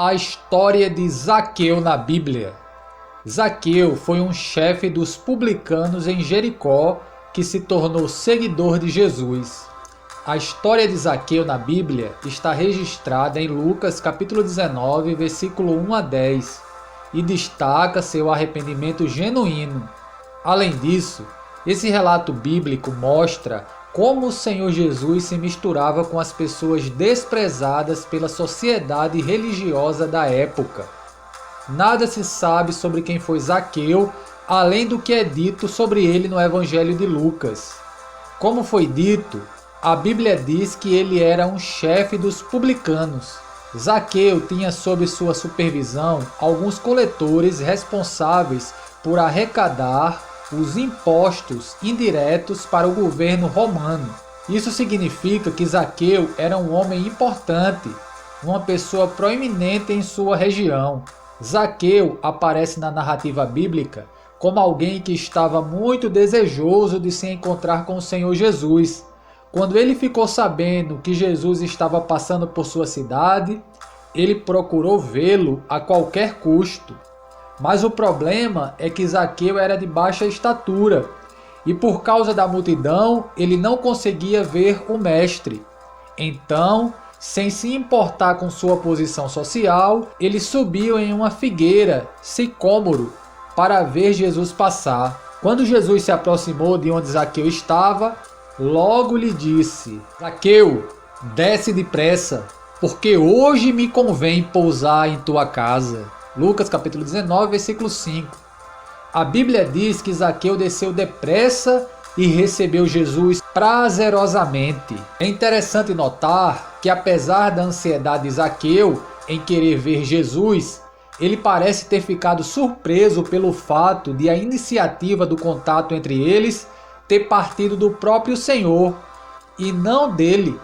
a história de Zaqueu na Bíblia. Zaqueu foi um chefe dos publicanos em Jericó que se tornou seguidor de Jesus. A história de Zaqueu na Bíblia está registrada em Lucas capítulo 19, versículo 1 a 10, e destaca seu arrependimento genuíno. Além disso, esse relato bíblico mostra como o Senhor Jesus se misturava com as pessoas desprezadas pela sociedade religiosa da época. Nada se sabe sobre quem foi Zaqueu, além do que é dito sobre ele no Evangelho de Lucas. Como foi dito, a Bíblia diz que ele era um chefe dos publicanos. Zaqueu tinha sob sua supervisão alguns coletores responsáveis por arrecadar os impostos indiretos para o governo romano. Isso significa que Zaqueu era um homem importante, uma pessoa proeminente em sua região. Zaqueu aparece na narrativa bíblica como alguém que estava muito desejoso de se encontrar com o Senhor Jesus. Quando ele ficou sabendo que Jesus estava passando por sua cidade, ele procurou vê-lo a qualquer custo. Mas o problema é que Zaqueu era de baixa estatura e por causa da multidão ele não conseguia ver o mestre. Então, sem se importar com sua posição social, ele subiu em uma figueira, sicômoro, para ver Jesus passar. Quando Jesus se aproximou de onde Zaqueu estava, logo lhe disse: Zaqueu, desce depressa, porque hoje me convém pousar em tua casa. Lucas capítulo 19, versículo 5. A Bíblia diz que Zaqueu desceu depressa e recebeu Jesus prazerosamente. É interessante notar que apesar da ansiedade de Zaqueu em querer ver Jesus, ele parece ter ficado surpreso pelo fato de a iniciativa do contato entre eles ter partido do próprio Senhor e não dele.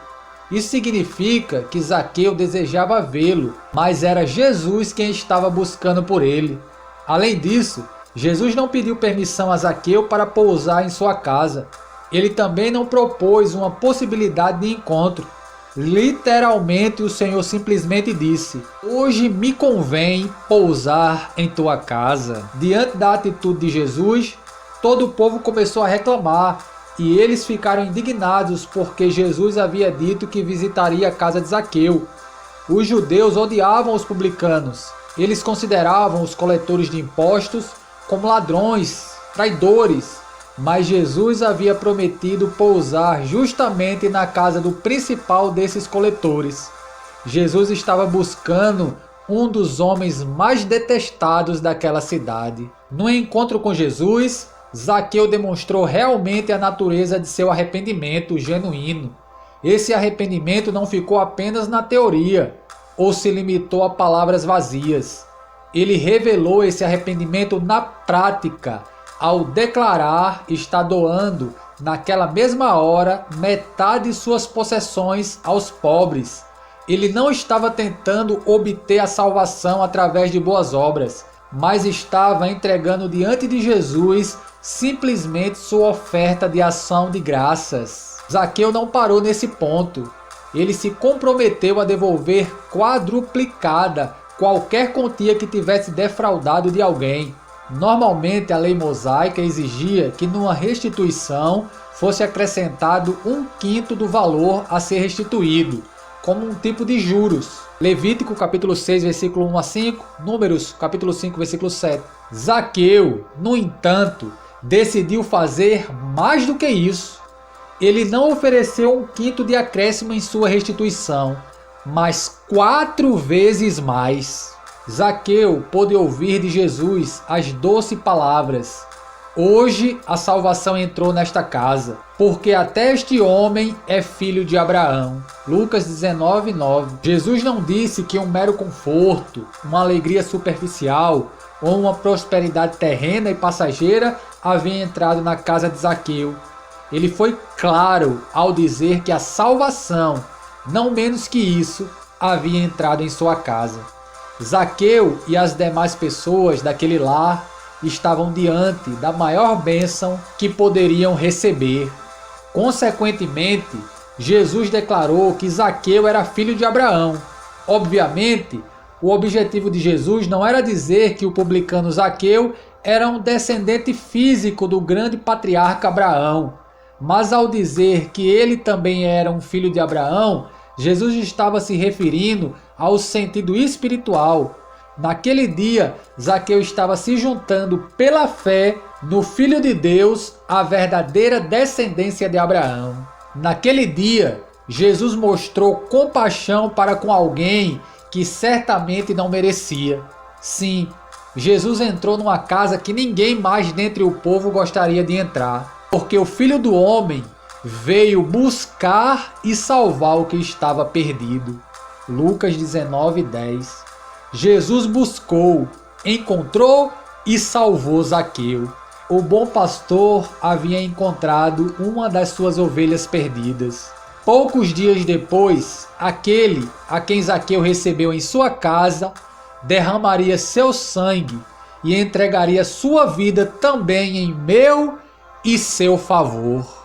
Isso significa que Zaqueu desejava vê-lo, mas era Jesus quem estava buscando por ele. Além disso, Jesus não pediu permissão a Zaqueu para pousar em sua casa. Ele também não propôs uma possibilidade de encontro. Literalmente, o Senhor simplesmente disse: hoje me convém pousar em tua casa. Diante da atitude de Jesus, todo o povo começou a reclamar. E eles ficaram indignados porque Jesus havia dito que visitaria a casa de Zaqueu. Os judeus odiavam os publicanos. Eles consideravam os coletores de impostos como ladrões, traidores. Mas Jesus havia prometido pousar justamente na casa do principal desses coletores. Jesus estava buscando um dos homens mais detestados daquela cidade. No encontro com Jesus, Zaqueu demonstrou realmente a natureza de seu arrependimento genuíno. Esse arrependimento não ficou apenas na teoria, ou se limitou a palavras vazias. Ele revelou esse arrependimento na prática, ao declarar estar doando, naquela mesma hora, metade de suas possessões aos pobres. Ele não estava tentando obter a salvação através de boas obras, mas estava entregando diante de Jesus simplesmente sua oferta de ação de graças. Zaqueu não parou nesse ponto. Ele se comprometeu a devolver quadruplicada qualquer quantia que tivesse defraudado de alguém. Normalmente a lei mosaica exigia que numa restituição fosse acrescentado 1/5 do valor a ser restituído, como um tipo de juros. Levítico capítulo 6, versículo 1 a 5, Números capítulo 5, versículo 7. Zaqueu, no entanto, decidiu fazer mais do que isso. Ele não ofereceu 1/5 de acréscimo em sua restituição, mas 4 vezes mais. Zaqueu pôde ouvir de Jesus as doces palavras: hoje a salvação entrou nesta casa, porque até este homem é filho de Abraão. Lucas 19, 9. Jesus não disse que um mero conforto, uma alegria superficial ou uma prosperidade terrena e passageira havia entrado na casa de Zaqueu. Ele foi claro ao dizer que a salvação, não menos que isso, havia entrado em sua casa. Zaqueu e as demais pessoas daquele lar estavam diante da maior bênção que poderiam receber. Consequentemente, Jesus declarou que Zaqueu era filho de Abraão. Obviamente, O objetivo de Jesus não era dizer que o publicano Zaqueu era um descendente físico do grande patriarca Abraão, mas ao dizer que ele também era um filho de Abraão, Jesus estava se referindo ao sentido espiritual. Naquele dia, Zaqueu estava se juntando pela fé no Filho de Deus, a verdadeira descendência de Abraão. Naquele dia, Jesus mostrou compaixão para com alguém que certamente não merecia. Sim, Jesus entrou numa casa que ninguém mais dentre o povo gostaria de entrar, porque o Filho do Homem veio buscar e salvar o que estava perdido. Lucas 19:10. Jesus buscou, encontrou e salvou Zaqueu. O bom pastor havia encontrado uma das suas ovelhas perdidas. Poucos dias depois, aquele a quem Zaqueu recebeu em sua casa derramaria seu sangue e entregaria sua vida também em meu e seu favor.